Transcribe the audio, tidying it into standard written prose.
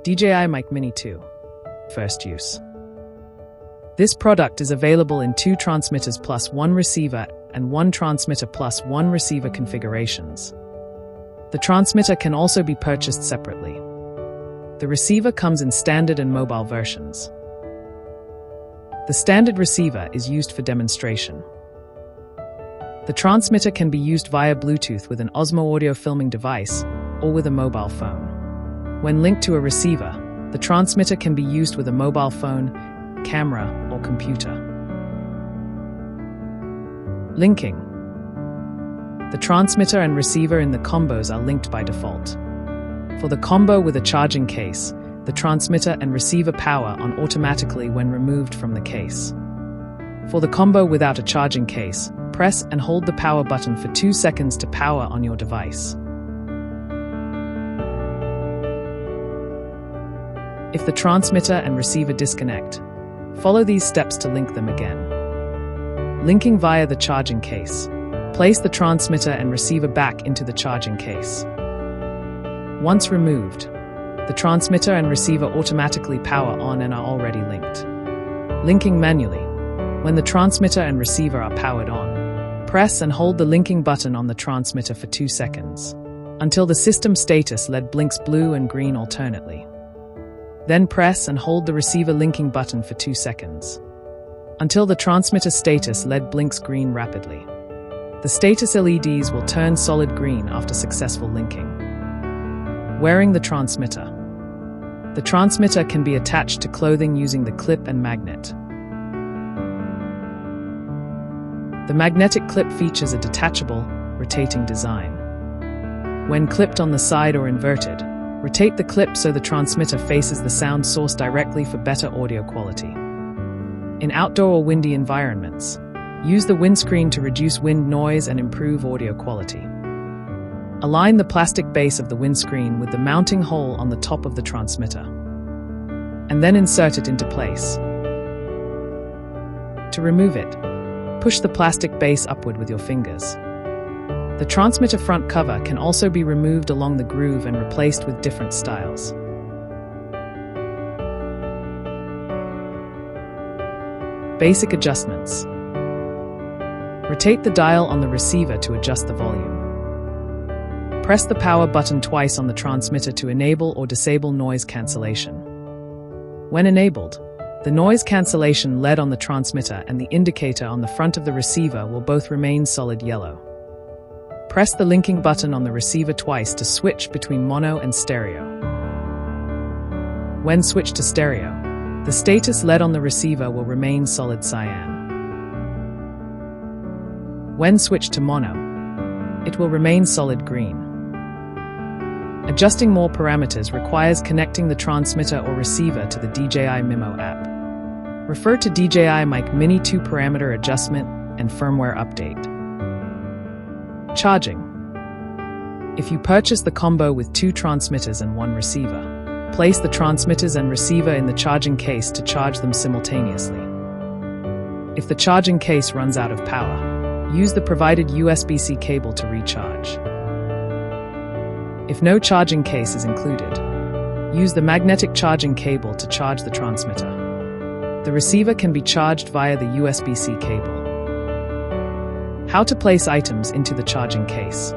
DJI Mic Mini 2. First use. This product is available in 2 transmitters plus 1 receiver and 1 transmitter plus 1 receiver configurations. The transmitter can also be purchased separately. The receiver comes in standard and mobile versions. The standard receiver is used for demonstration. The transmitter can be used via Bluetooth with an Osmo audio filming device or with a mobile phone. When linked to a receiver, the transmitter can be used with a mobile phone, camera, or computer. Linking. The transmitter and receiver in the combos are linked by default. For the combo with a charging case, the transmitter and receiver power on automatically when removed from the case. For the combo without a charging case, press and hold the power button for 2 seconds to power on your device. If the transmitter and receiver disconnect, follow these steps to link them again. Linking via the charging case. Place the transmitter and receiver back into the charging case. Once removed, the transmitter and receiver automatically power on and are already linked. Linking manually. When the transmitter and receiver are powered on, press and hold the linking button on the transmitter for 2 seconds, until the system status LED blinks blue and green alternately. Then press and hold the receiver linking button for 2 seconds, until the transmitter status LED blinks green rapidly. The status LEDs will turn solid green after successful linking. Wearing the transmitter. The transmitter can be attached to clothing using the clip and magnet. The magnetic clip features a detachable, rotating design. When clipped on the side or inverted, rotate the clip so the transmitter faces the sound source directly for better audio quality. In outdoor or windy environments, use the windscreen to reduce wind noise and improve audio quality. Align the plastic base of the windscreen with the mounting hole on the top of the transmitter, and then insert it into place. To remove it, push the plastic base upward with your fingers. The transmitter front cover can also be removed along the groove and replaced with different styles. Basic adjustments. Rotate the dial on the receiver to adjust the volume. Press the power button twice on the transmitter to enable or disable noise cancellation. When enabled, the noise cancellation LED on the transmitter and the indicator on the front of the receiver will both remain solid yellow. Press the linking button on the receiver twice to switch between mono and stereo. When switched to stereo, the status LED on the receiver will remain solid cyan. When switched to mono, it will remain solid green. Adjusting more parameters requires connecting the transmitter or receiver to the DJI Mimo app. Refer to DJI Mic Mini 2 parameter adjustment and firmware update. Charging. If you purchase the combo with 2 transmitters and 1 receiver, place the transmitters and receiver in the charging case to charge them simultaneously. If the charging case runs out of power, use the provided USB-C cable to recharge. If no charging case is included, use the magnetic charging cable to charge the transmitter. The receiver can be charged via the USB-C cable. How to place items into the charging case.